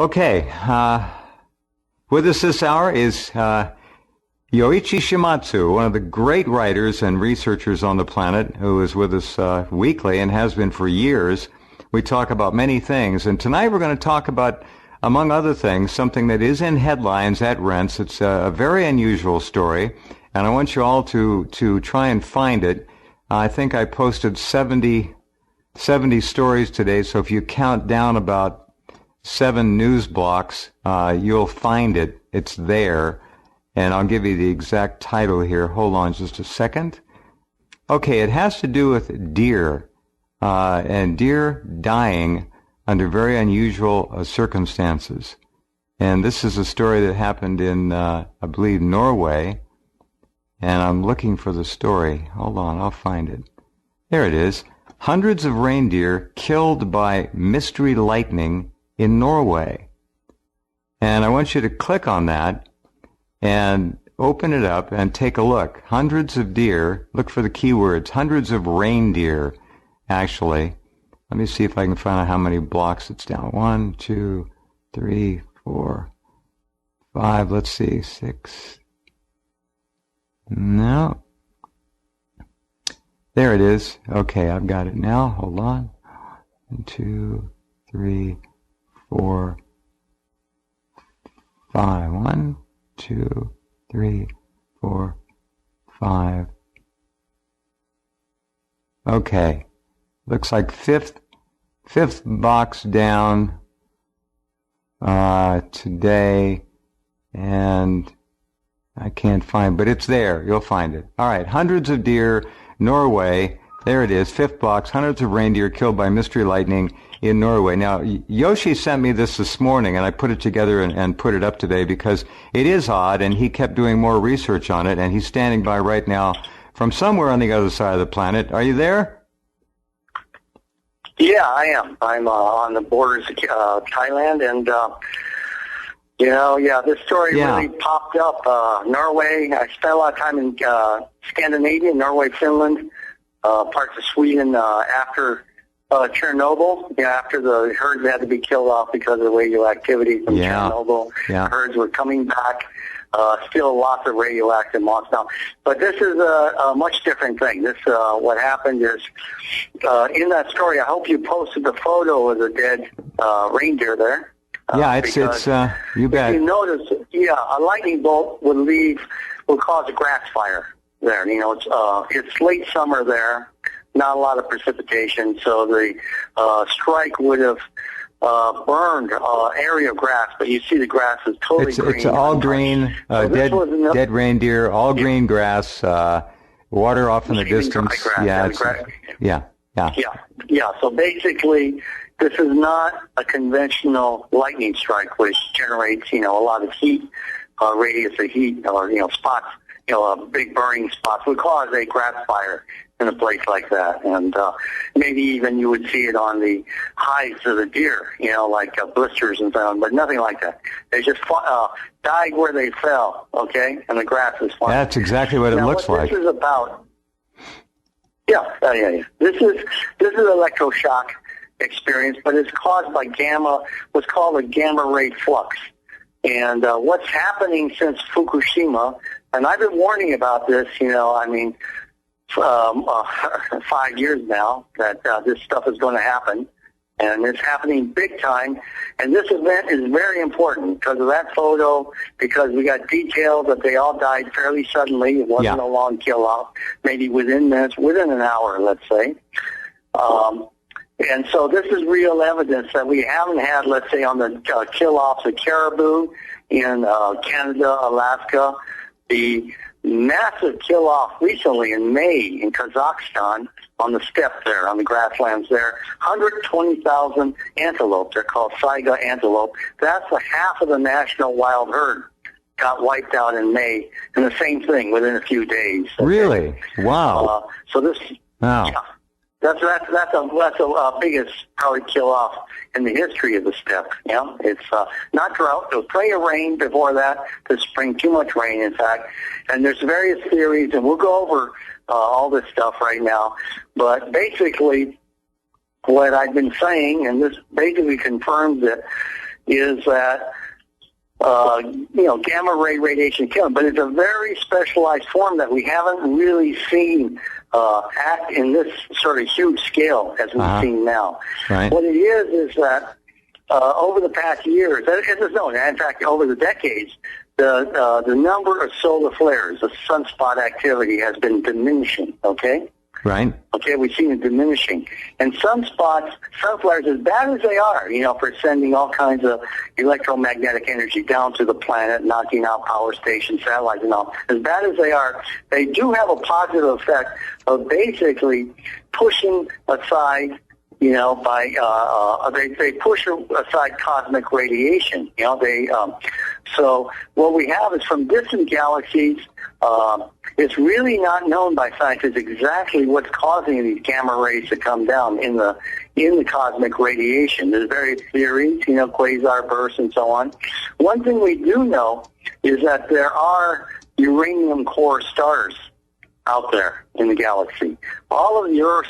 Okay, with us this hour is Yoichi Shimatsu, one of the great writers and researchers on the planet, who is with us weekly and has been for years. We talk about many things, and tonight we're going to talk about, among other things, something that is in headlines at Rents. It's a very unusual story, and I want you all to try and find it. I think I posted 70 stories today, so if you count down about 7 news blocks, you'll find it. It's there. And I'll give you the exact title here. Hold on just a second. Okay, it has to do with deer, and deer dying under very unusual circumstances. And this is a story that happened in, I believe, Norway. And I'm looking for the story. Hold on, I'll find it. There it is. Hundreds of reindeer killed by mystery lightning in Norway. And I want you to click on that and open it up and take a look. Hundreds of deer, look for the keywords, hundreds of reindeer, actually. Let me see if I can find out how many blocks it's down. 1, 2, 3, 4, 5, let's see, 6. No. There it is. Okay, I've got it now. Hold on. 1, 2, 3, 4, 5. 1, 2, 3, 4, 5. Okay. Looks like fifth box down today, and I can't find, but it's there. You'll find it. All right. Hundreds of deer, Norway. There it is. 5th box. Hundreds of reindeer killed by mystery lightning in Norway. Now, Yoshi sent me this morning, and I put it together and put it up today because it is odd, and he kept doing more research on it, and he's standing by right now from somewhere on the other side of the planet. Are you there? Yeah, I am. I'm on the borders of Thailand, and, this story really popped up. Norway, I spent a lot of time in Scandinavia, Norway, Finland, parts of Sweden after Chernobyl, after the herds had to be killed off because of the radioactivity from Chernobyl. Yeah. Herds were coming back. Still lots of radioactive moss now. But this is a much different thing. This, what happened is, in that story, I hope you posted the photo of the dead reindeer there. Yeah, it's you bet. If you notice, a lightning bolt would cause a grass fire there. It's late summer there, not a lot of precipitation, so the strike would have burned area of grass, but you see the grass is totally green. It's all green, dead reindeer, all green grass, water off in the distance. Yeah. So basically, this is not a conventional lightning strike, which generates, a lot of heat, radius of heat, or, spots, big burning spots would cause a grass fire in a place like that. And maybe even you would see it on the hides of the deer, like blisters and so on, but nothing like that. They just died where they fell, okay? And the grass is fine. That's exactly what it looks like. This is about, This is electroshock experience, but it's caused by what's called a gamma ray flux. And what's happening since Fukushima, and I've been warning about this, 5 years now, that this stuff is going to happen, and it's happening big time. And this event is very important because of that photo, because we got details that they all died fairly suddenly. It wasn't a long kill-off, maybe within minutes, within an hour, let's say. And so this is real evidence that we haven't had, let's say, on the kill-offs of caribou in Canada, Alaska, the massive kill-off recently in May in Kazakhstan on the steppe there, on the grasslands there. 120,000 antelope. They're called saiga antelope. That's half of the national wild herd got wiped out in May, and the same thing within a few days. Okay? Really? Wow. Wow. Yeah. That's the biggest probably kill-off in the history of the steppe. It's not drought. There was plenty of rain before that this spring, too much rain, in fact. And there's various theories, and we'll go over all this stuff right now. But basically, what I've been saying, and this basically confirms it, is that gamma ray radiation killing, but it's a very specialized form that we haven't really seen act in this sort of huge scale as we've seen now. Right. What it is that over the past years, as is known, in fact, over the decades, the number of solar flares, the sunspot activity has been diminishing, okay? Right. Okay, we've seen it diminishing. And sun flares, as bad as they are, for sending all kinds of electromagnetic energy down to the planet, knocking out power stations, satellites and all, as bad as they are, they do have a positive effect of basically pushing aside, they push aside cosmic radiation. So what we have is from distant galaxies, it's really not known by scientists exactly what's causing these gamma rays to come down in the cosmic radiation. There's various theories, quasar bursts and so on. One thing we do know is that there are uranium core stars out there in the galaxy. All of the Earth's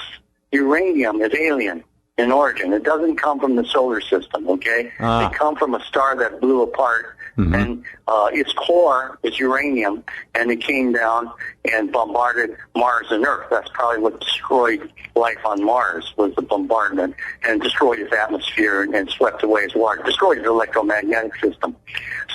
uranium is alien in origin. It doesn't come from the solar system, okay? It comes from a star that blew apart, and its core is uranium, and it came down and bombarded Mars and Earth. That's probably what destroyed life on Mars, was the bombardment, and destroyed its atmosphere and swept away its water, destroyed its electromagnetic system.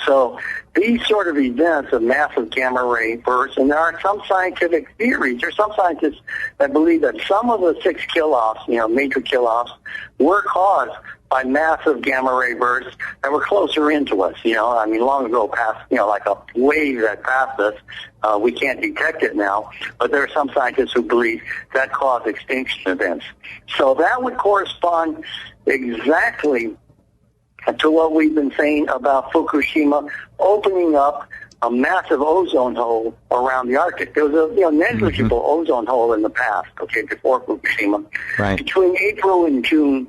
So these sort of events of massive gamma ray bursts, and there are some scientific theories, or some scientists that believe that some of the 6 kill-offs, major kill-offs, were caused by massive gamma ray bursts that were closer into us. Long ago past, like a wave that passed us. We can't detect it now, but there are some scientists who believe that caused extinction events. So that would correspond exactly to what we've been saying about Fukushima opening up a massive ozone hole around the Arctic. There was a negligible ozone hole in the past, before Fukushima. Right. Between April and June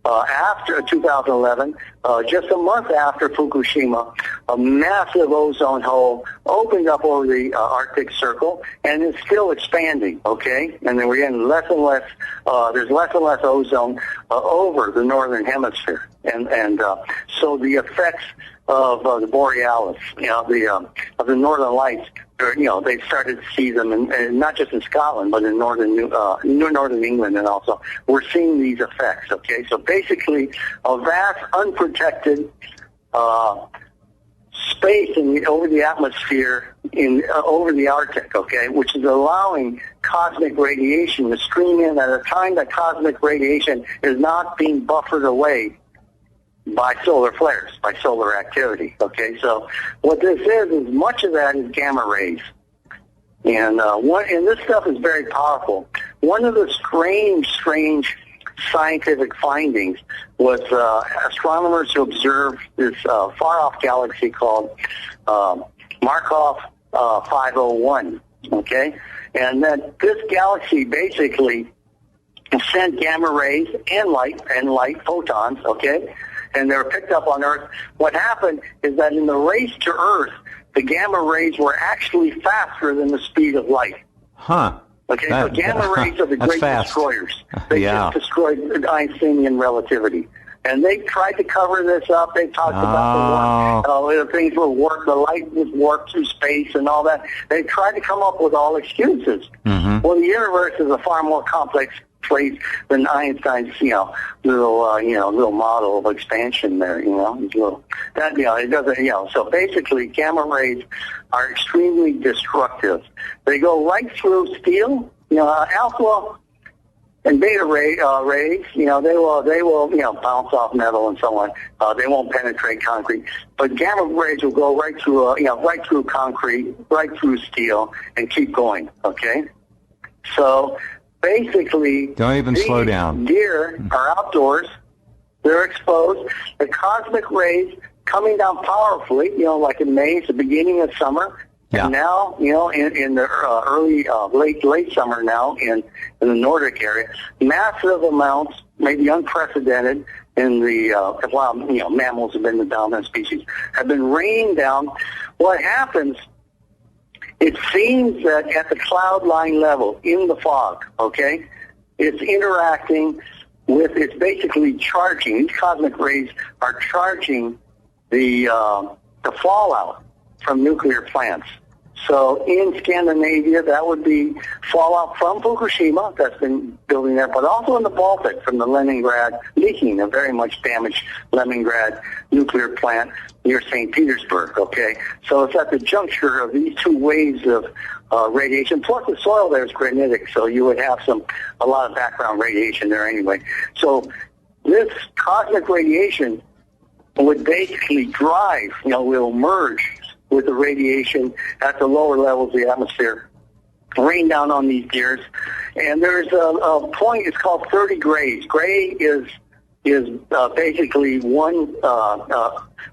after 2011, just a month after Fukushima, a massive ozone hole opened up over the Arctic Circle, and it's still expanding, okay? And then we're getting less and less, there's less and less ozone over the northern hemisphere. And so the effects of the borealis, of the northern lights, they started to see them, and not just in Scotland, but in northern England, and also we're seeing these effects. Okay, so basically, a vast unprotected space over the atmosphere over the Arctic. Okay, which is allowing cosmic radiation to stream in at a time that cosmic radiation is not being buffered away by solar flares, by solar activity. Okay, so what this is much of that is gamma rays, and this stuff is very powerful. One of the strange scientific findings was astronomers who observed this far-off galaxy called Markov 501. Okay, and that this galaxy basically sent gamma rays and light photons. Okay. And they were picked up on Earth. What happened is that in the race to Earth, the gamma rays were actually faster than the speed of light. Huh. Okay, so gamma rays are the great destroyers. They just destroyed Einsteinian relativity. And they tried to cover this up. They talked about the things were warped, the light was warped through space and all that. They tried to come up with all excuses. Well, the universe is a far more complex place than Einstein's, little model of expansion there, it doesn't, so basically gamma rays are extremely destructive. They go right through steel, alpha and beta rays, they will bounce off metal and so on. They won't penetrate concrete, but gamma rays will go right through, right through concrete, right through steel, and keep going. Okay, so basically, don't even slow down. Deer are outdoors. They're exposed. The cosmic rays coming down powerfully, like in May, it's the beginning of summer. Yeah. And now, in the early, late summer now in the Nordic area, massive amounts, maybe unprecedented in the, mammals have been the dominant species, have been raining down. What happens, it seems that at the cloud line level, in the fog, okay, it's interacting it's basically charging. These cosmic rays are charging the fallout from nuclear plants. So in Scandinavia, that would be fallout from Fukushima that's been building there, but also in the Baltic from the Leningrad leaking, a very much damaged Leningrad nuclear plant near St. Petersburg, okay? So it's at the juncture of these two waves of radiation, plus the soil there is granitic, so you would have a lot of background radiation there anyway. So this cosmic radiation would basically drive, will merge with the radiation at the lower levels of the atmosphere, rain down on these gears. And there's a point, it's called 30 grays. Gray is basically one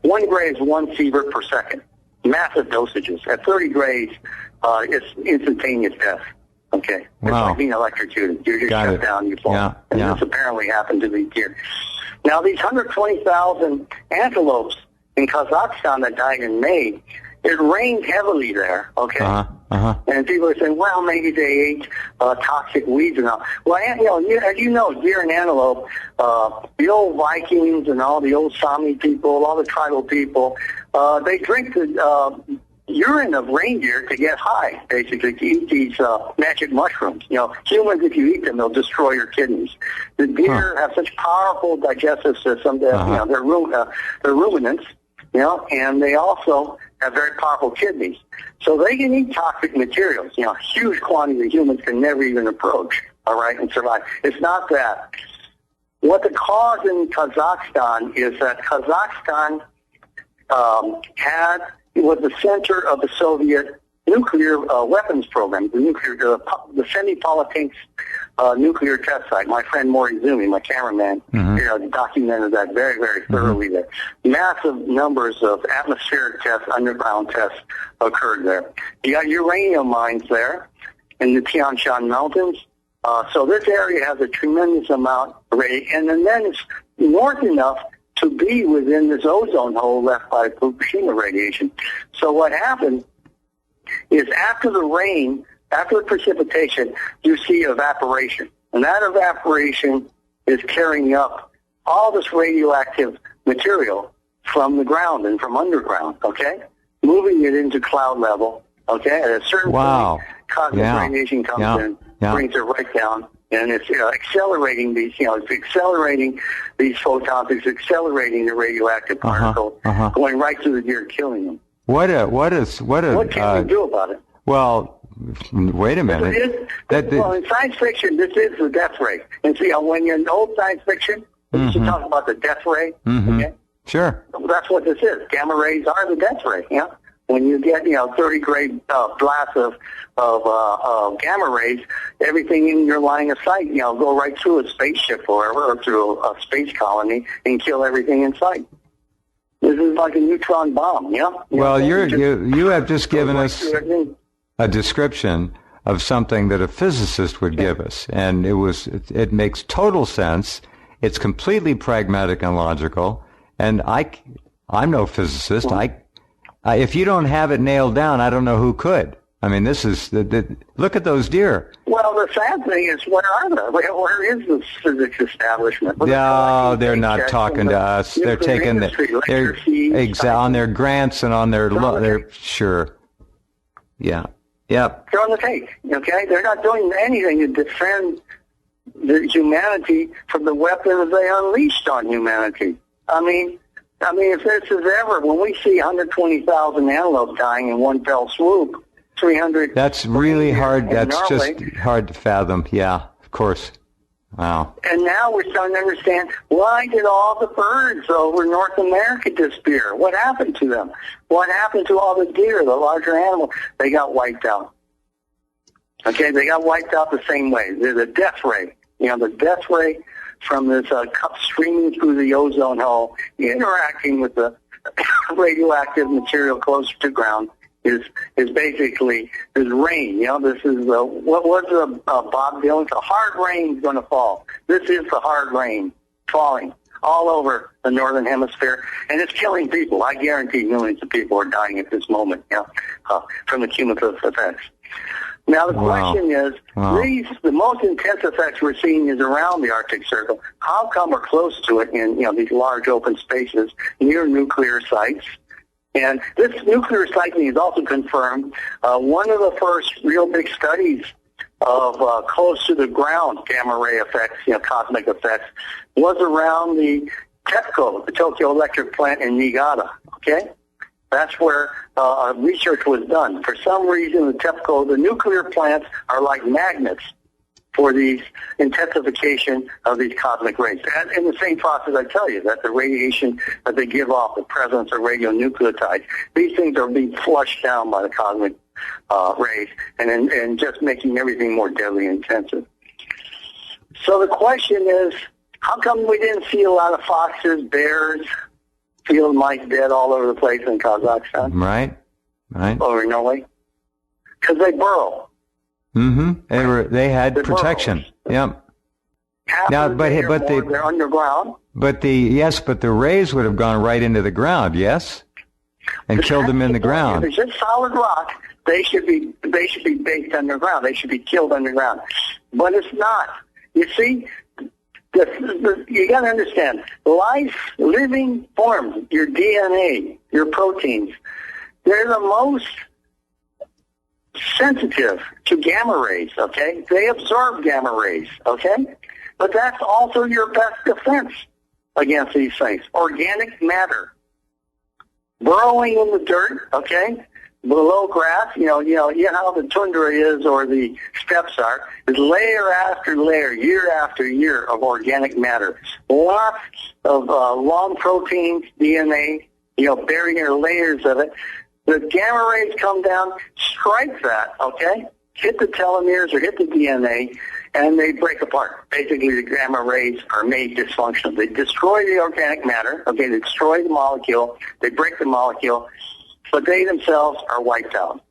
gray is 1 sievert per second. Massive dosages. At 30 grays, it's instantaneous death. Okay. Wow. It's like being electrocuted. You're just shut down, you fall. Yeah. And this apparently happened to these deer. Now, these 120,000 antelopes in Kazakhstan that died in May, it rained heavily there, okay? And people are saying, well, maybe they ate toxic weeds and all. Well, as you know, deer and antelope, the old Vikings and all the old Sami people, all the tribal people, they drink the urine of reindeer to get high, basically, to eat these magic mushrooms. Humans, if you eat them, they'll destroy your kidneys. The deer have such powerful digestive systems that, they're ruminants, and they also have very powerful kidneys. So they can eat toxic materials, huge quantities that humans can never even approach, all right, and survive. It's not that. What the cause in Kazakhstan is that Kazakhstan it was the center of the Soviet nuclear weapons program, the Semipalatinsk nuclear test site. My friend Morizumi, my cameraman, documented that very, very thoroughly there. Massive numbers of atmospheric tests, underground tests occurred there. You got uranium mines there in the Tian Shan Mountains. So this area has a tremendous amount of radiation. And then it's north enough to be within this ozone hole left by Fukushima radiation. So what happened is after the rain, after the precipitation, you see evaporation. And that evaporation is carrying up all this radioactive material from the ground and from underground, okay? Moving it into cloud level, okay? At a certain point, cosmic radiation comes in, brings it right down, and it's accelerating these, it's accelerating these photons, it's accelerating the radioactive particles, going right through the deer, killing them. What can we do about it? Well, wait a minute. Well, in science fiction, this is the death ray. And see, when you're in old science fiction, you should talk about the death ray. Okay? Sure. That's what this is. Gamma rays are the death ray. When you get 30 grade blasts of gamma rays, everything in your line of sight, go right through a spaceship or through a space colony and kill everything in sight. This is like a neutron bomb. Well, you have just given us a description of something that a physicist would give us, and it makes total sense. It's completely pragmatic and logical, and I'm no physicist. If you don't have it nailed down, I don't know who could. I mean, this is look at those deer. Well, the sad thing is, where are they? Where is the physics establishment? No, they're not talking to us. They're taking they're on their grants and on their sure. Yeah. Yep. They're on the take. Okay, they're not doing anything to defend the humanity from the weapons they unleashed on humanity. I mean, if this is ever, when we see 120,000 antelope dying in one fell swoop, 300. That's really hard. That's just hard to fathom. Yeah, of course. Wow. And now we're starting to understand, why did all the birds over North America disappear? What happened to them? What happened to all the deer, the larger animals? They got wiped out. Okay, they got wiped out the same way. They're the death ray. The death ray from this cup streaming through the ozone hole, interacting with the radioactive material closer to ground, is basically this rain. This is what was Bob Dylan? A hard rain's going to fall. This is the hard rain falling all over the northern hemisphere, and it's killing people. I guarantee millions of people are dying at this moment. From the cumulative effects. Now the question is, the most intense effects we're seeing is around the Arctic Circle. How come we're close to it in these large open spaces near nuclear sites? And this nuclear cycling is also confirmed. One of the first real big studies of close to the ground gamma ray effects, cosmic effects, was around the TEPCO, the Tokyo Electric Plant in Niigata. Okay, that's where research was done. For some reason, the TEPCO, the nuclear plants, are like magnets for these intensification of these cosmic rays. And in the same process, I tell you that the radiation that they give off, the presence of radionuclides, these things are being flushed down by the cosmic rays and just making everything more deadly and intensive. So the question is, how come we didn't see a lot of foxes, bears, field mice dead all over the place in Kazakhstan? Right. Over Norway? Because they burrow. Mm-hmm. They had protection. Yep. They're underground. But the rays would have gone right into the ground, yes, and killed them in the ground. If it's just solid rock, they should be baked underground. They should be killed underground. But it's not. You see, you got to understand, living forms, your DNA, your proteins, they're the most sensitive to gamma rays, okay? They absorb gamma rays, okay? But that's also your best defense against these things. Organic matter. Burrowing in the dirt, okay? Below grass, you know how the tundra is or the steppes are, is layer after layer, year after year of organic matter. Lots of long proteins, DNA, barrier layers of it. The gamma rays come down, strike that, okay? Hit the telomeres or hit the DNA, and they break apart. Basically, the gamma rays are made dysfunctional. They destroy the organic matter, okay? They destroy the molecule. They break the molecule, but they themselves are wiped out.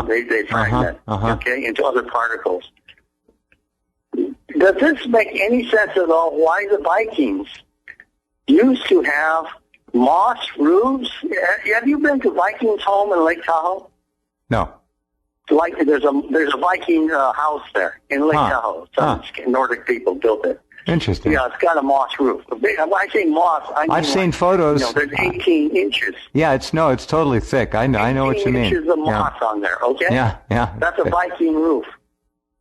They fragment, okay, into other particles. Does this make any sense at all why the Vikings used to have moss roofs? Have you been to Vikings' home in Lake Tahoe? No. Like there's a Viking house there in Lake Tahoe. Some Nordic people built it. Interesting. Yeah, it's got a moss roof. When I say moss, I've seen photos. There's 18 inches. Yeah, it's totally thick. I know what you mean. 18 inches of moss on there. Okay. Yeah. That's a Viking roof.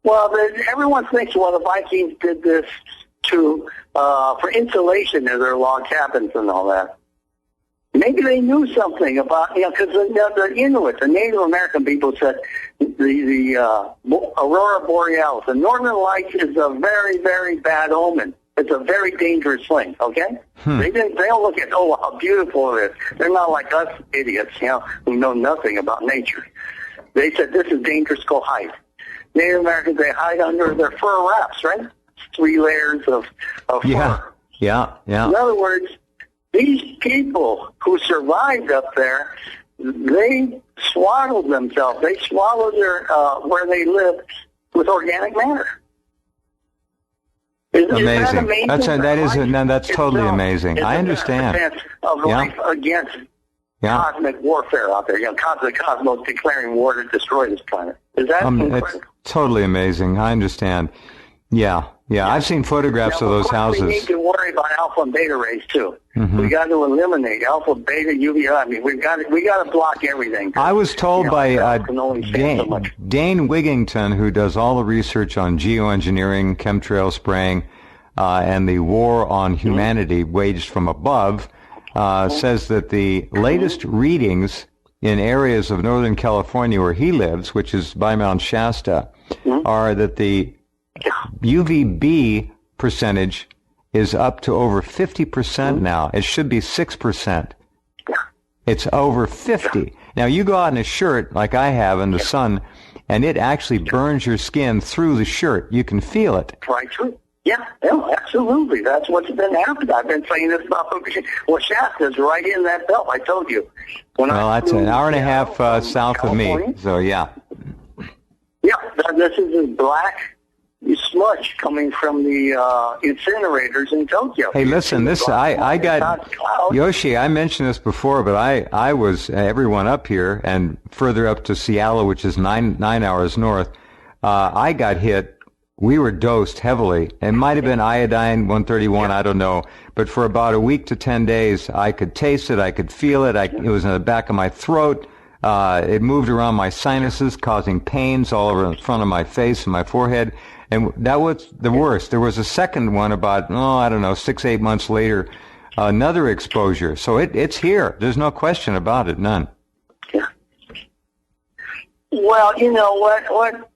Well, everyone thinks, the Vikings did this for insulation of their log cabins and all that. Maybe they knew something about, because the Inuit, the Native American people said the Aurora Borealis, the Northern Lights, is a very, very bad omen. It's a very dangerous thing, okay? They don't look at, how beautiful it is. They're not like us idiots, who know nothing about nature. They said, this is dangerous, go hide. Native Americans, they hide under their fur wraps, right? 3 layers of fur. Yeah. In other words, these people who survived up there, they swaddled themselves. They swallowed their where they lived with organic matter. Amazing. Is that amazing? That's totally amazing. I understand. Of life against cosmic warfare out there. The cosmos declaring war to destroy this planet. Is that incredible? It's totally amazing. I understand. Yeah. I've seen photographs of those houses. We need to worry about alpha and beta rays too. We got to eliminate alpha, beta, UV. I mean, we got to block everything. I was told by Dane Wigington, who does all the research on geoengineering, chemtrail spraying, and the war on humanity waged from above, says that the latest readings in areas of Northern California where he lives, which is by Mount Shasta, are that the UVB percentage is up to over 50% now. It should be 6%. It's over 50. Now, you go out in a shirt like I have in the sun, and it actually burns your skin through the shirt. You can feel it. Right through. Yeah, absolutely. That's what's been happening. I've been saying this about Shasta's right in that belt. I told you. That's an hour and a half south California. Of me. So, yeah. Yeah, this is this black smudge coming from the incinerators in Tokyo. Hey, listen, I got Yoshi. I mentioned this before, but I was everyone up here and further up to Seattle, which is nine hours north. I got hit. We were dosed heavily. It might have been iodine 131, I don't know. But for about a week to 10 days, I could taste it, I could feel it. It was in the back of my throat. It moved around my sinuses, causing pains all over the front of my face and my forehead. And that was the worst. There was a second one about, 6-8 months later, another exposure. So it's here. There's no question about it, none. Yeah. Well, you know what?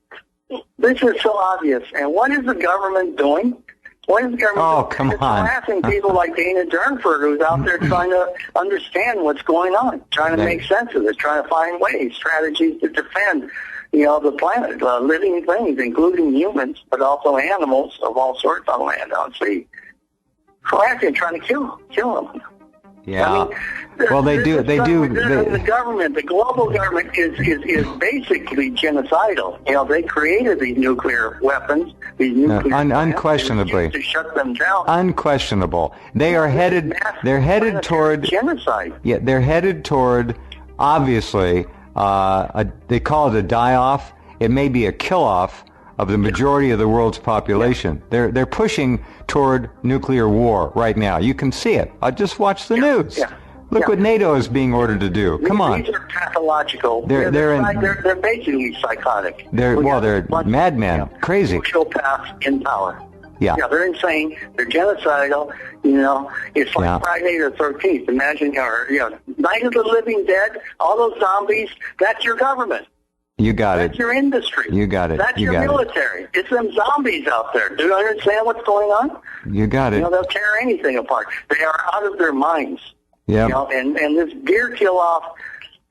This is so obvious. And what is the government doing? What is the government doing? Come on. It's harassing people like Dana Durnford, who's out there trying to understand what's going on, trying to make sense of it, trying to find ways, strategies to defend, the planet, living things, including humans, but also animals of all sorts on land, on sea. Harassing, trying to kill them. Yeah. Well, they do. The government, the global government, is basically genocidal. They created these nuclear weapons, unquestionably to shut them down. Unquestionable. They are headed. They're headed toward genocide. Yeah, they're headed toward. Obviously, they call it a die-off. It may be a kill-off of the majority of the world's population. They're pushing toward nuclear war right now. You can see it. Just watch the news. Look what NATO is being ordered to do. Come on. These are pathological. They're basically psychotic. They're madmen, crazy. Sociopaths in power. Yeah, they're insane. They're genocidal. It's like Friday the 13th. Imagine, Night of the Living Dead. All those zombies. That's your government. You got it. That's your industry. You got it. That's your military. It's them zombies out there. Do you understand what's going on? You got it. They'll tear anything apart. They are out of their minds. Yeah. And this deer kill-off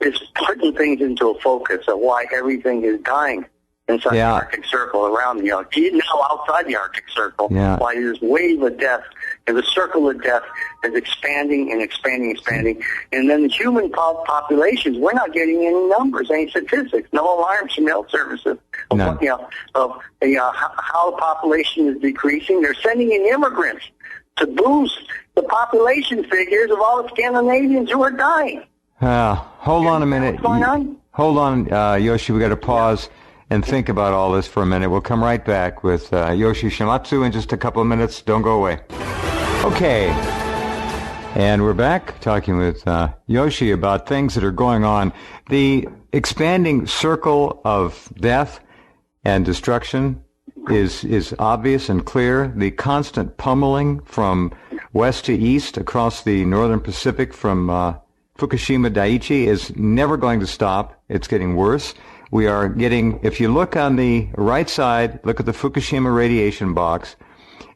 is putting things into a focus of why everything is dying inside the Arctic Circle around, now outside the Arctic Circle. Yeah. Why this wave of death and the circle of death is expanding and expanding and expanding. And then the human populations, we're not getting any numbers, any statistics, no alarms from health services of how the population is decreasing. They're sending in immigrants to boost the population figures of all the Scandinavians who are dying. Hold on a minute. What's going on? Hold on, Yoshi. We got to pause and think about all this for a minute. We'll come right back with Yoshi Shimatsu in just a couple of minutes. Don't go away. Okay. And we're back talking with Yoshi about things that are going on. The expanding circle of death and destruction is obvious and clear. The constant pummeling from west to east across the northern Pacific from Fukushima Daiichi is never going to stop. It's getting worse. We are getting, if you look on the right side, look at the Fukushima radiation box,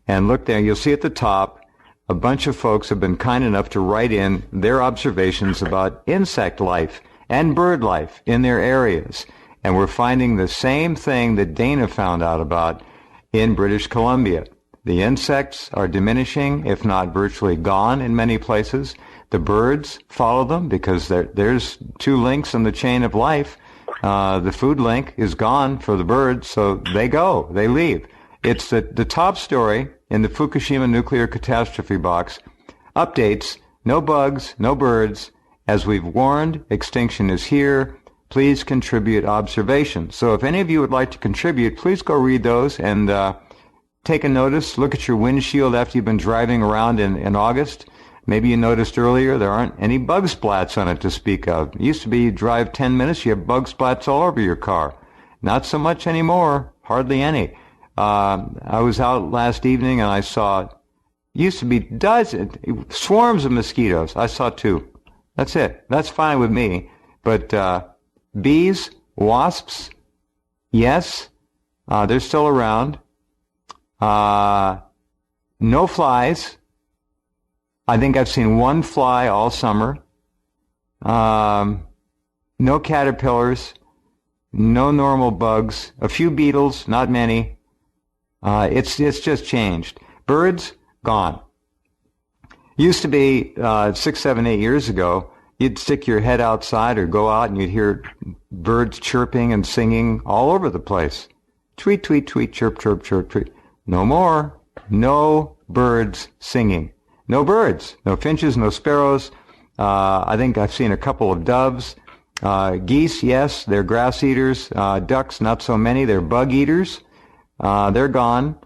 and look there, you'll see at the top, a bunch of folks have been kind enough to write in their observations about insect life and bird life in their areas. And we're finding the same thing that Dana found out about in British Columbia. The insects are diminishing, if not virtually gone in many places. The birds follow them because there's two links in the chain of life. The food link is gone for the birds, so they leave. It's the top story in the Fukushima nuclear catastrophe box. Updates, no bugs, no birds. As we've warned, extinction is here. Please contribute observations. So if any of you would like to contribute, please go read those and take a notice. Look at your windshield after you've been driving around in August. Maybe you noticed earlier there aren't any bug splats on it to speak of. It used to be you drive 10 minutes, you have bug splats all over your car. Not so much anymore, hardly any. I was out last evening and I saw, used to be swarms of mosquitoes. I saw 2. That's it. That's fine with me. But bees, wasps, yes, they're still around. No flies. I think I've seen 1 fly all summer. No caterpillars. No normal bugs. A few beetles, not many. It's just changed. Birds, gone. Used to be 6, 7, 8 years ago, you'd stick your head outside or go out and you'd hear birds chirping and singing all over the place. Tweet, tweet, tweet, chirp, chirp, chirp, tweet. No more. No birds singing. No birds. No finches, no sparrows. I think I've seen a couple of doves. Geese, yes, they're grass eaters. Ducks, not so many. They're bug eaters. They're gone.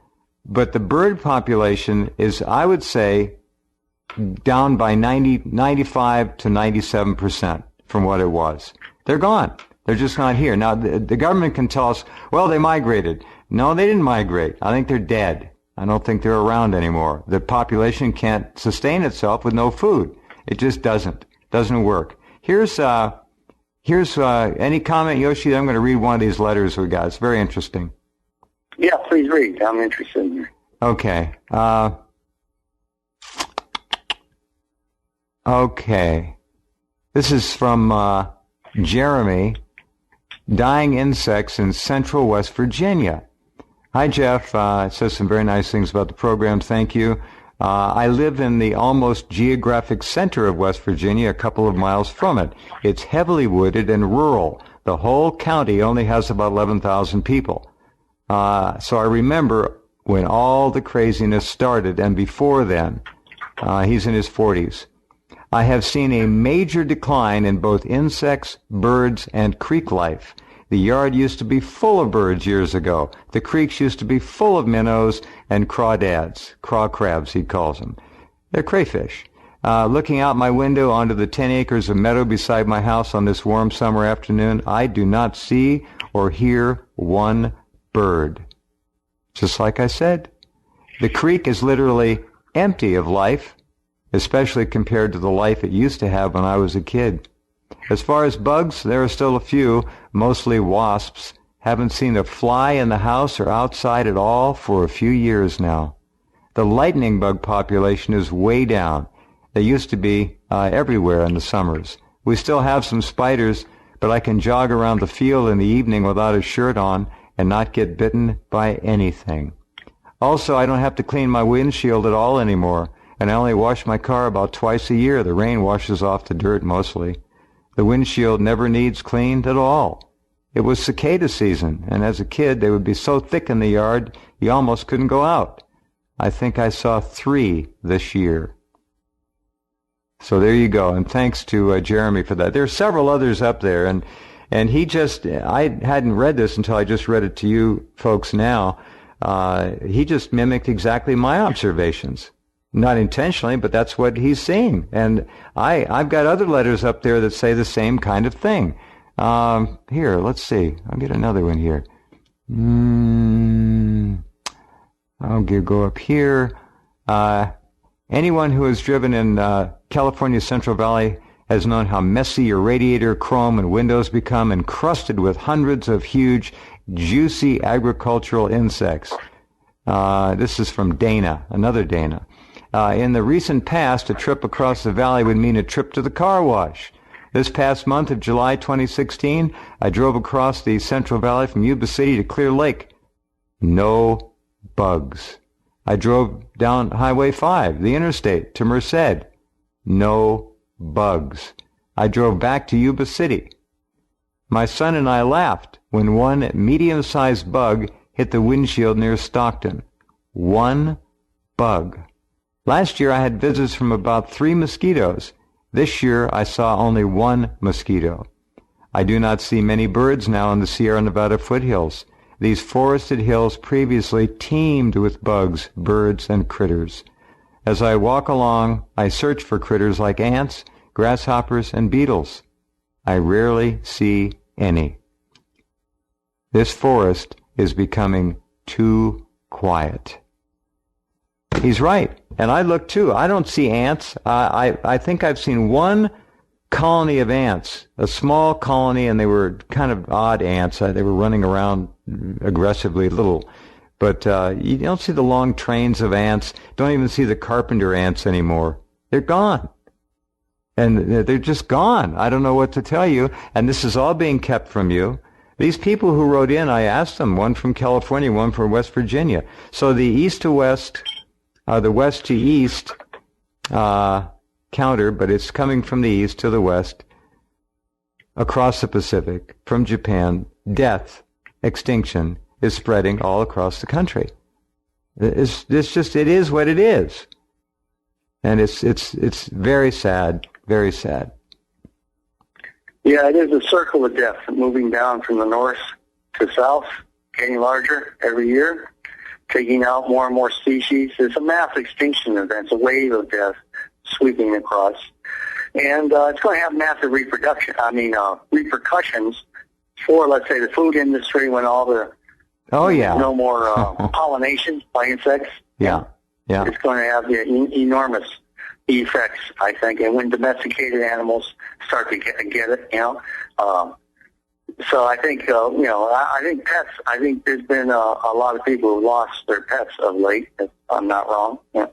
But the bird population is, I would say, down by 95 to 97% from what it was. They're gone. They're just not here. Now, the government can tell us, well, they migrated. No, they didn't migrate. I think they're dead. I don't think they're around anymore. The population can't sustain itself with no food. It just doesn't work. Here's any comment, Yoshi? I'm going to read one of these letters we got. It's very interesting. Yeah, please read. I'm interested in it. Okay. Okay. This is from Jeremy, Dying Insects in Central West Virginia. Hi, Jeff. It says some very nice things about the program. Thank you. I live in the almost geographic center of West Virginia, a couple of miles from it. It's heavily wooded and rural. The whole county only has about 11,000 people. So I remember when all the craziness started, and before then, he's in his 40s. I have seen a major decline in both insects, birds, and creek life. The yard used to be full of birds years ago. The creeks used to be full of minnows and crawdads, craw crabs, he calls them. They're crayfish. Looking out my window onto the 10 acres of meadow beside my house on this warm summer afternoon, I do not see or hear one bird. Just like I said, the creek is literally empty of life, especially compared to the life it used to have when I was a kid. As far as bugs, there are still a few, mostly wasps. Haven't seen a fly in the house or outside at all for a few years now. The lightning bug population is way down. They used to be everywhere in the summers. We still have some spiders, but I can jog around the field in the evening without a shirt on and not get bitten by anything. Also, I don't have to clean my windshield at all anymore, and I only wash my car about twice a year. The rain washes off the dirt mostly. The windshield never needs cleaned at all. It was cicada season, and as a kid, they would be so thick in the yard, you almost couldn't go out. I think I saw 3 this year. So there you go, and thanks to Jeremy for that. There are several others up there, and I hadn't read this until I just read it to you folks now. He just mimicked exactly my observations. Not intentionally, but that's what he's seeing. And I've got other letters up there that say the same kind of thing. Here, let's see. I'll get another one here. I'll go up here. Anyone who has driven in California's Central Valley has known how messy your radiator, chrome, and windows become, encrusted with hundreds of huge, juicy agricultural insects. This is from Dana, another Dana. In the recent past, a trip across the valley would mean a trip to the car wash. This past month of July 2016, I drove across the Central Valley from Yuba City to Clear Lake. No bugs. I drove down Highway 5, the interstate, to Merced. No bugs. I drove back to Yuba City. My son and I laughed when one medium-sized bug hit the windshield near Stockton. One bug. Last year I had visits from about 3 mosquitoes. This year I saw only 1 mosquito. I do not see many birds now in the Sierra Nevada foothills. These forested hills previously teemed with bugs, birds, and critters. As I walk along, I search for critters like ants, grasshoppers, and beetles. I rarely see any. This forest is becoming too quiet. He's right. And I look too. I don't see ants. I think I've seen 1 colony of ants, a small colony, and they were kind of odd ants. They were running around aggressively little. But you don't see the long trains of ants. Don't even see the carpenter ants anymore. They're gone. And they're just gone. I don't know what to tell you. And this is all being kept from you. These people who wrote in, I asked them, one from California, one from West Virginia. So the east to west, the west to east counter, but it's coming from the east to the west, across the Pacific, from Japan. Death, extinction is spreading all across the country. It is what it is. And it's very sad, very sad. Yeah, it is a circle of death, moving down from the north to south, getting larger every year, taking out more and more species. It's a mass extinction event. It's a wave of death sweeping across. And it's going to have massive repercussions for, let's say, the food industry when all the no more pollination by insects. Yeah. It's going to have enormous effects, I think. And when domesticated animals start to get it, so I think, I think pets. I think there's been a lot of people who've lost their pets of late. If I'm not wrong. Yeah.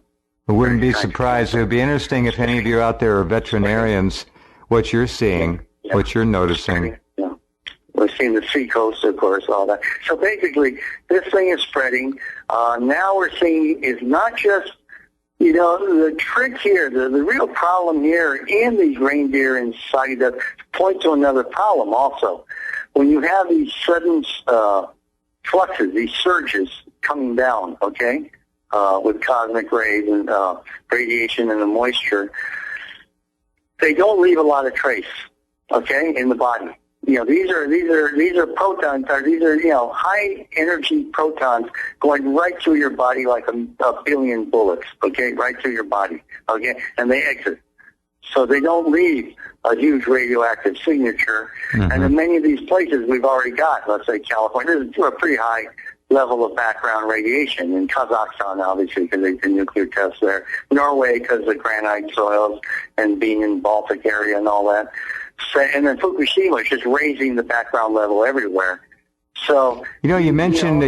I wouldn't be surprised. It would be interesting if any of you out there are veterinarians, what you're seeing, what you're noticing. Yeah. We're seeing the seacoast, of course, all that. So basically, this thing is spreading. Now we're seeing is not just, the trick here, the real problem here in these reindeer and that point to another problem also. When you have these sudden fluxes, these surges coming down, okay? With cosmic rays and radiation and the moisture, they don't leave a lot of trace, okay, in the body. These are protons. These are high energy protons going right through your body like a billion bullets, okay, right through your body, okay, and they exit. So they don't leave a huge radioactive signature. Mm-hmm. And in many of these places we've already got, let's say California, there's a pretty high level of background radiation. In Kazakhstan, obviously, because they did nuclear tests there. Norway, because of granite soils and being in the Baltic area and all that. So, and then Fukushima is just raising the background level everywhere. So you mentioned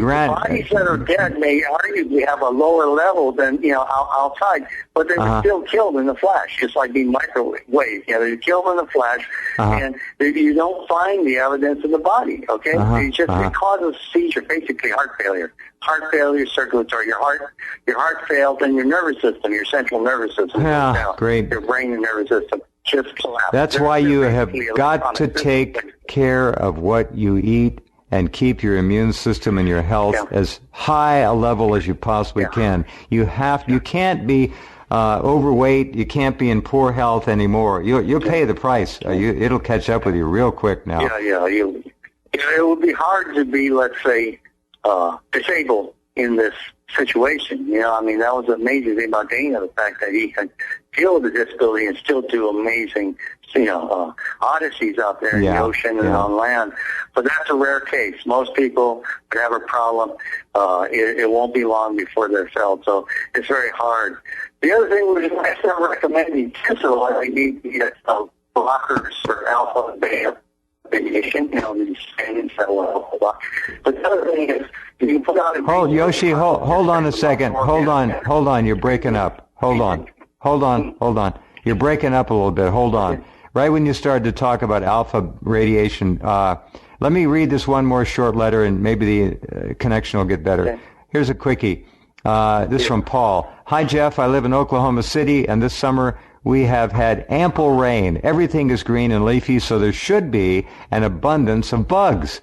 granite. Bodies that are dead may arguably have a lower level than outside, but they were still killed in the flash, just like being microwaved. They're killed in the flash, and you don't find the evidence in the body. Okay, it causes seizure, basically heart failure. Heart failure, circulatory. Your heart fails, and your nervous system, your central nervous system, goes down. Great. Your brain and nervous system just collapse. That's why you have got to take care of what you eat and keep your immune system and your health as high a level as you possibly can. You can't be overweight. You can't be in poor health anymore. You'll pay the price. It'll catch up with you real quick now. It would be hard to be, let's say, disabled in this situation. That was the amazing thing about Dana, the fact that he could deal with the disability and still do amazing, odysseys out there in the ocean and on land. But that's a rare case. Most people would have a problem. It won't be long before they're felled, so it's very hard. The other thing was I started recommending tinsel. I need to get blockers for alpha and beta radiation, these things that will help a lot. But the other thing is, you can put out a... Yoshi, hold on a second. Hold on. You're breaking up. Hold on. You're breaking up a little bit. Hold on. Right when you started to talk about alpha radiation, let me read this one more short letter and maybe the connection will get better. Okay. Here's a quickie. This is from Paul. Hi, Jeff. I live in Oklahoma City, and this summer we have had ample rain. Everything is green and leafy, so there should be an abundance of bugs.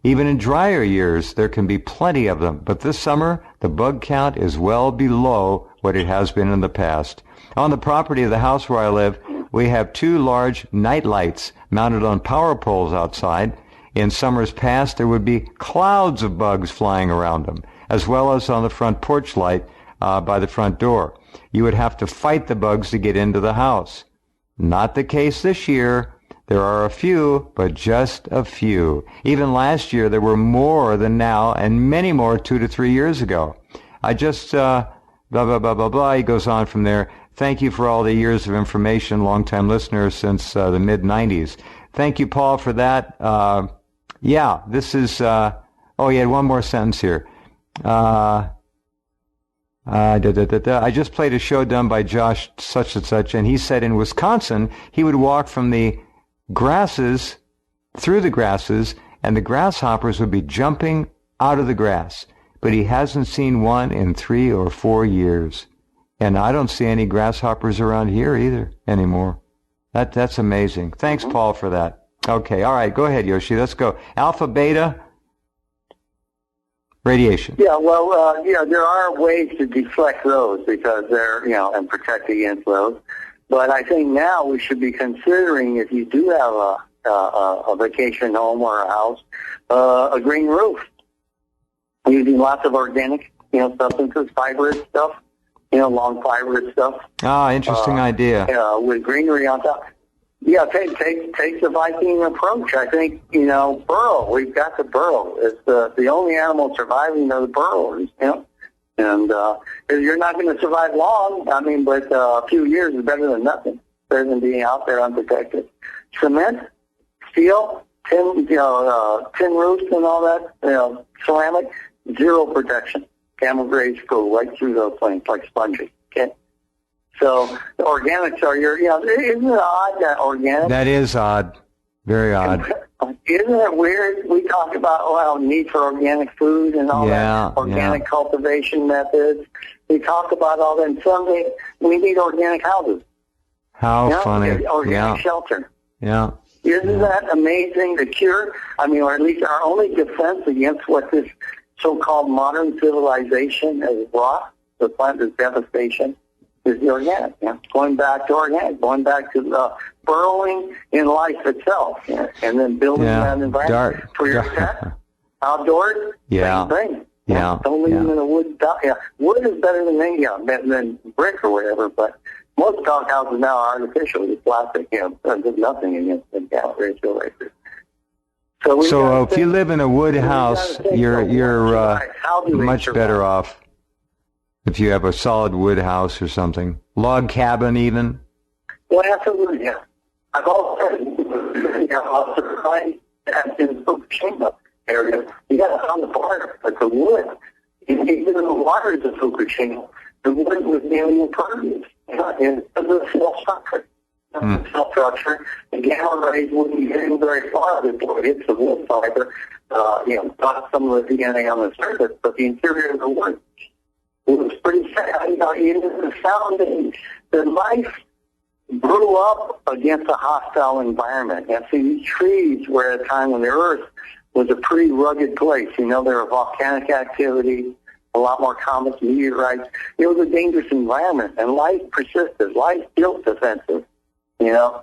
Even in drier years, there can be plenty of them. But this summer, the bug count is well below what it has been in the past. On the property of the house where I live, we have 2 large night lights mounted on power poles outside. In summers past, there would be clouds of bugs flying around them, as well as on the front porch light by the front door. You would have to fight the bugs to get into the house. Not the case this year. There are a few, but just a few. Even last year, there were more than now, and many more 2 to 3 years ago. I just, blah, blah, blah, blah, blah. He goes on from there. Thank you for all the years of information, longtime listener since the mid-'90s. Thank you, Paul, for that. This is, he had one more sentence here. I just played a show done by Josh such and such, and he said in Wisconsin he would walk from the grasses, through the grasses, and the grasshoppers would be jumping out of the grass. But he hasn't seen one in 3 or 4 years. And I don't see any grasshoppers around here either anymore. That's amazing. Thanks, Paul, for that. Okay, all right, go ahead, Yoshi. Let's go. Alpha, beta, radiation. Yeah, well, there are ways to deflect those because they're, and protect against those. But I think now we should be considering, if you do have a vacation home or a house, a green roof, using lots of organic, substances, fibrous stuff, long fibrous stuff. Ah, interesting idea. With greenery on top. Yeah, take the Viking approach. I think, burrow. We've got to burrow. It's the only animal surviving are the burrowers, And you're not going to survive long. I mean, but a few years is better than nothing. Better than being out there unprotected. Cement, steel, tin roofs and all that, ceramic, zero protection. Camel grades go right through those things like spongy. Okay. So the organics are isn't it odd that organic? That is odd. Very odd. Isn't it weird? We talk about, need for organic food and all that, organic cultivation methods. We talk about all that, and someday we need organic houses. How funny. Organic shelter. Yeah. Isn't that amazing? The cure, or at least our only defense against what this so-called modern civilization has brought, the planet devastation, is the organic. Going back to organic, going back to burrowing in life itself, and then building that environment for your pet. Outdoors, same thing. Don't leave them in a wood. Wood is better than brick or whatever, but most dog houses now are artificial with plastic. There's nothing against them racial races. So if you live in a wood house, you're much better off. If you have a solid wood house or something, log cabin even. Well, absolutely, yeah. I've also surprised that in Fukushima area, you got it on the border, but the wood, even the waters of Fukushima, the wood was nearly impervious, and the cell structure. The cell structure, the gamma rays wouldn't be getting very far before it hits the wood fiber, not some of the DNA on the surface, but the interior of the wood. It was pretty sad. Even the sound that life grew up against a hostile environment. And see, these trees were at a time when the earth was a pretty rugged place. There were volcanic activity, a lot more comets, meteorites. It was a dangerous environment, and life persisted. Life built defensive, Yeah.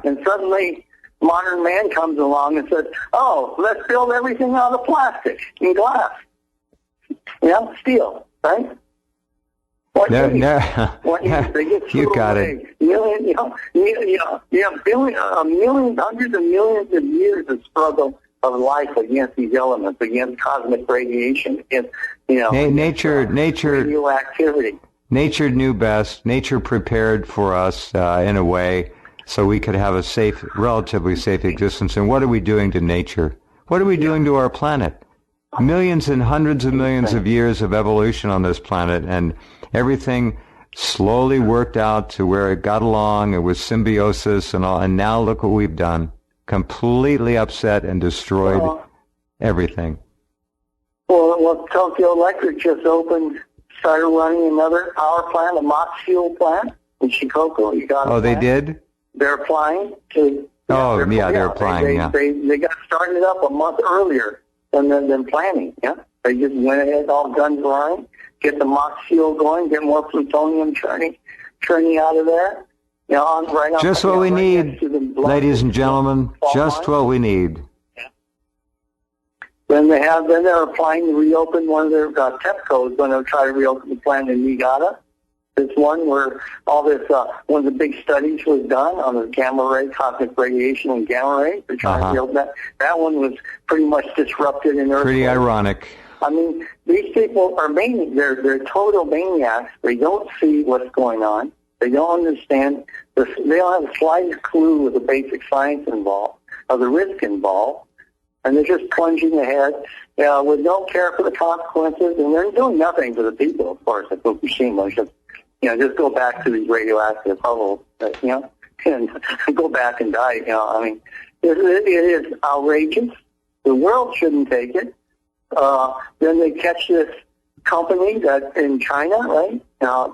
And suddenly, modern man comes along and says, let's build everything out of plastic and glass. Steel. Right? No. They get You got it. Hundreds of millions of years of struggle of life against these elements, against cosmic radiation, against, radioactivity. Nature knew best. Nature prepared for us in a way so we could have a relatively safe existence. And what are we doing to nature? What are we doing to our planet? Millions and hundreds of millions of years of evolution on this planet, and everything slowly worked out to where it got along. It was symbiosis and all. And now look what we've done. Completely upset and destroyed everything. Well, Tokyo Electric just started running another power plant, a MOX fuel plant in Shikoku. They did? They're applying to... they're applying, They got started up a month earlier than planning, They just went ahead, all guns blazing, get the MOX fuel going, get more plutonium churning out of there. Just what we need, ladies and gentlemen. Just what we need. Then they're applying to reopen one of their TEPCO is going to try to reopen the plant in Niigata. This one where all this one of the big studies was done on the gamma ray, cosmic radiation, and gamma rays. They're trying to reopen that. That one was pretty much disrupted in Earth. Pretty ironic. I mean, these people are they're total maniacs. They don't see what's going on. They don't understand. They don't have the slightest clue of the basic science involved, of the risk involved, and they're just plunging ahead with no care for the consequences, and they're doing nothing for the people, of course, at Fukushima. Just go back to these radioactive bubbles, and go back and die. It is outrageous. The world shouldn't take it. Then they catch this company that in China, right?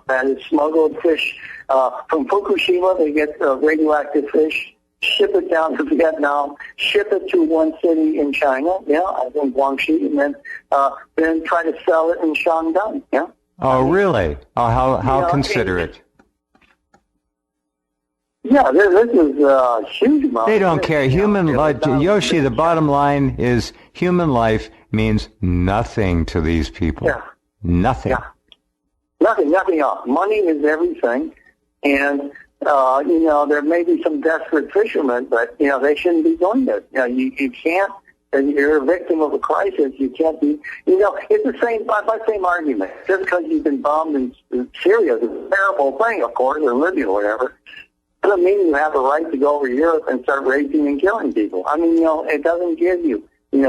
That is smuggled fish from Fukushima. They get radioactive fish, ship it down to Vietnam, ship it to one city in China, I think Guangxi, and then try to sell it in Shandong, Oh, really? Oh, how considerate. Yeah, this is a huge amount. They don't care. Human life, Yoshi, the bottom line is human life means nothing to these people. Yeah. Nothing. Yeah. Nothing else. Money is everything. And, there may be some desperate fishermen, but, they shouldn't be doing this. You can't, you're a victim of a crisis. You can't be, it's the same, by same argument. Just because you've been bombed in Syria is a terrible thing, of course, or Libya or whatever. Doesn't mean you have the right to go over to Europe and start raping and killing people. I mean, it doesn't give you,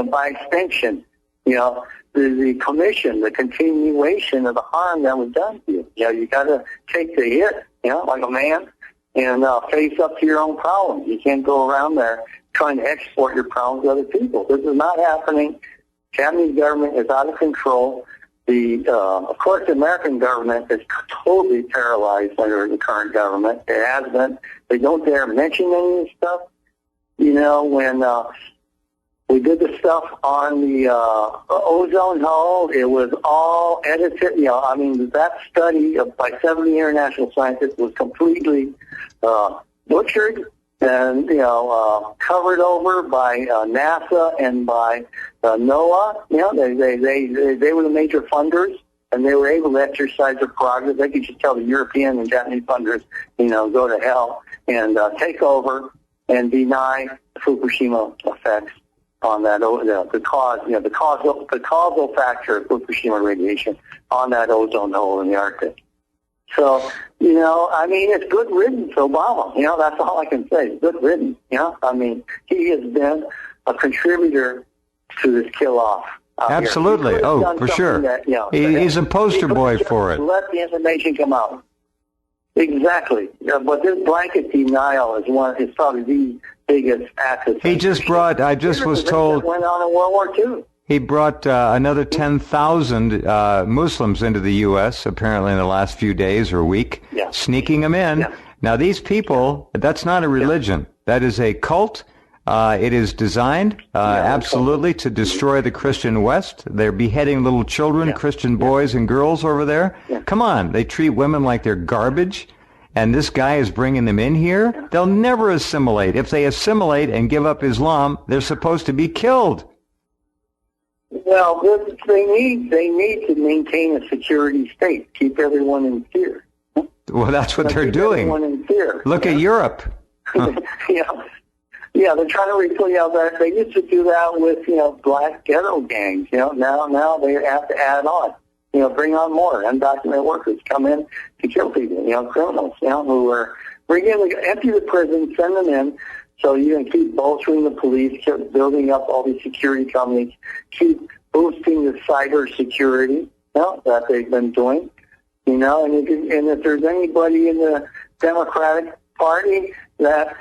by extension, the commission, the continuation of the harm that was done to you. You got to take the hit, like a man, and face up to your own problems. You can't go around there trying to export your problems to other people. This is not happening. Japanese government is out of control. Of course, the American government is totally paralyzed under the current government. It has been. They don't dare mention any of this stuff. When we did the stuff on the ozone hole, it was all edited. That study by 70 international scientists was completely butchered and covered over by NASA and by NOAA. They were the major funders, and they were able to exercise their prerogative. They could just tell the European and Japanese funders, go to hell and take over and deny the Fukushima effects on that, the causal factor of Fukushima radiation on that ozone hole in the Arctic. So, it's good riddance, Obama. That's all I can say. It's good riddance. He has been a contributor to this kill-off. Absolutely. Oh, for sure. He's a poster boy for it. Let the information come out. Exactly. But this blanket denial is probably the biggest act of... He just brought, I just was told... Went on in World War II. He brought another 10,000 Muslims into the U.S., apparently in the last few days or week, sneaking them in. Yeah. Now, these people, that's not a religion. That is a cult. It is designed absolutely to destroy the Christian West. They're beheading little children, Christian boys and girls over there. Yeah. Come on. They treat women like they're garbage. And this guy is bringing them in here. They'll never assimilate. If they assimilate and give up Islam, they're supposed to be killed. Well, they need to maintain a security state, keep everyone in fear. Well, that's what they're doing. Everyone in fear. Look at Europe. Yeah, they're trying to replace that. They used to do that with black ghetto gangs. Now they have to add on. Bring on more undocumented workers come in to kill people. Criminals. Who are empty the prison, send them in. So you can keep bolstering the police, keep building up all these security companies, keep boosting the cyber security that they've been doing. And if there's anybody in the Democratic Party that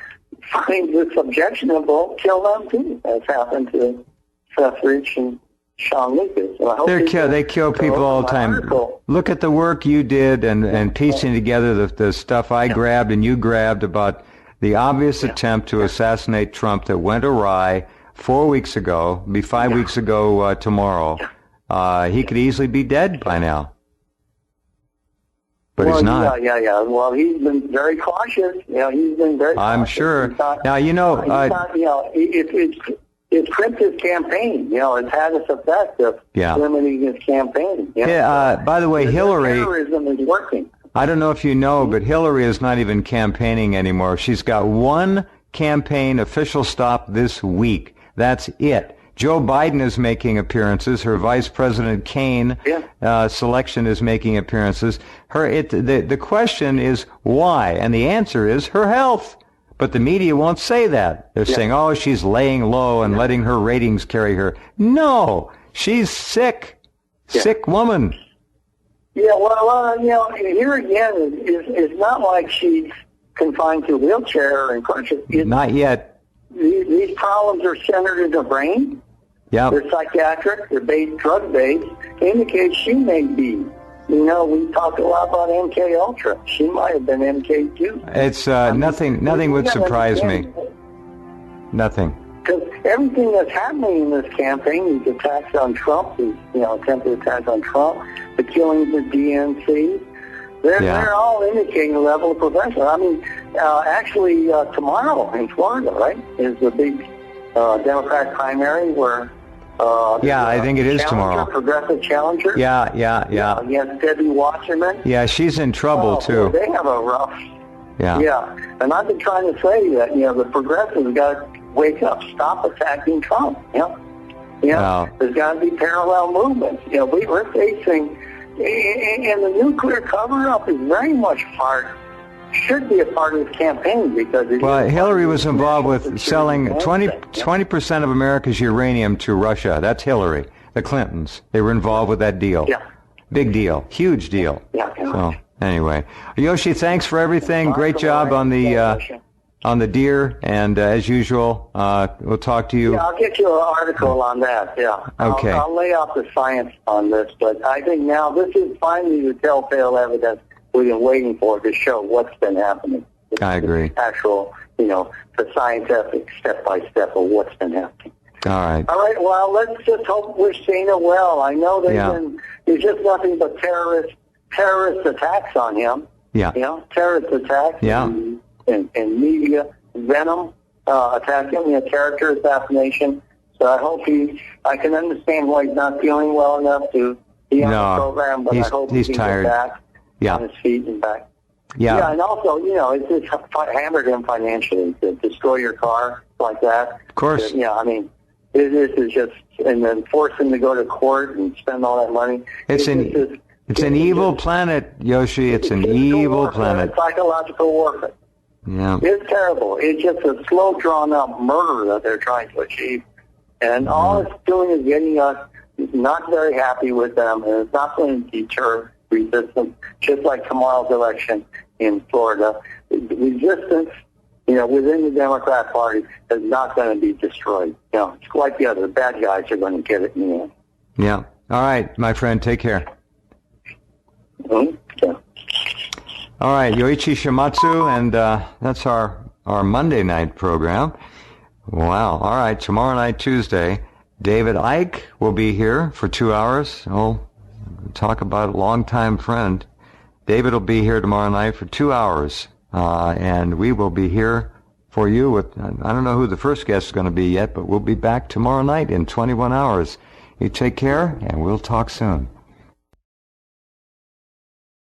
finds this objectionable, kill them too. That's happened to Seth Rich and Sean Lucas. They kill people all the time. Article. Look at the work you did and piecing together the stuff I grabbed and you grabbed about the obvious attempt to assassinate Trump that went awry 4 weeks ago, be 5 weeks ago tomorrow. He could easily be dead by now. But he's not. Yeah. Well, he's been very cautious. He's been very cautious. I'm sure. Now, it's crimped his campaign. It's had its effect of limiting his campaign. By the way, Hillary... Terrorism is working. I don't know if you know, but Hillary is not even campaigning anymore. She's got one campaign official stop this week. That's it. Joe Biden is making appearances. Her Vice President Kaine selection is making appearances. The question is why? And the answer is her health. But the media won't say that. They're saying, she's laying low and letting her ratings carry her. No, she's sick. Sick woman. Yeah, well, here again, it's not like she's confined to a wheelchair and crutches. Not yet. These problems are centered in the brain. Yeah. They're psychiatric. They're drug-based. Indicates she may be. We talk a lot about MK Ultra. She might have been MK too. It's nothing would surprise me. Nothing. Because everything that's happening in this campaign, these attacks on Trump, these attempted attacks on Trump, the killings of DNC, they're all indicating a level of professionalism. actually, tomorrow in Florida, right, is the big Democrat primary where... I think it is tomorrow. Progressive challenger. Yeah. Against Debbie Wasserman. Yeah, she's in trouble, too. They have a rough... Yeah, and I've been trying to say that, the progressives got to wake up, stop attacking Trump, There's got to be parallel movements. We're facing... And the nuclear cover-up is very much should be a part of his campaign because... Hillary was involved with selling 20% of America's uranium to Russia. That's Hillary. The Clintons. They were involved with that deal. Yeah. Big deal. Huge deal. Yeah. So, anyway. Yoshi, thanks for everything. Great job on the deer, and as usual, we'll talk to you. Yeah, I'll get you an article on that, yeah. Okay. I'll lay out the science on this, but I think now this is finally the telltale evidence we've been waiting for to show what's been happening. I agree. The actual, the scientific step-by-step of what's been happening. All right. All right, well, let's just hope we're seeing it well. I know there's just nothing but terrorist attacks on him. Yeah. Terrorist attacks. Yeah. And media venom attacking him, character assassination. So I hope I can understand why he's not feeling well enough to be on the program, but I hope he's he can tired. get back on his feet and back. Yeah, and also, it's just hammered him financially to destroy your car like that. Of course. This is just, and then force him to go to court and spend all that money. It's an evil planet, Yoshi. It's an evil planet. Psychological warfare. Yeah. It's terrible. It's just a slow, drawn-out murder that they're trying to achieve. And all it's doing is getting us not very happy with them, and it's not going to deter resistance, just like tomorrow's election in Florida. Resistance, within the Democrat Party is not going to be destroyed. It's like the other bad guys are going to get it in the end. Yeah. All right, my friend, take care. Mm-hmm. Yeah. All right, Yoichi Shimatsu, and that's our Monday night program. Wow. All right, tomorrow night, Tuesday, David Icke will be here for 2 hours. Oh, talk about a longtime friend. David will be here tomorrow night for 2 hours, and we will be here for you with, I don't know who the first guest is going to be yet, but we'll be back tomorrow night in 21 hours. You take care, and we'll talk soon.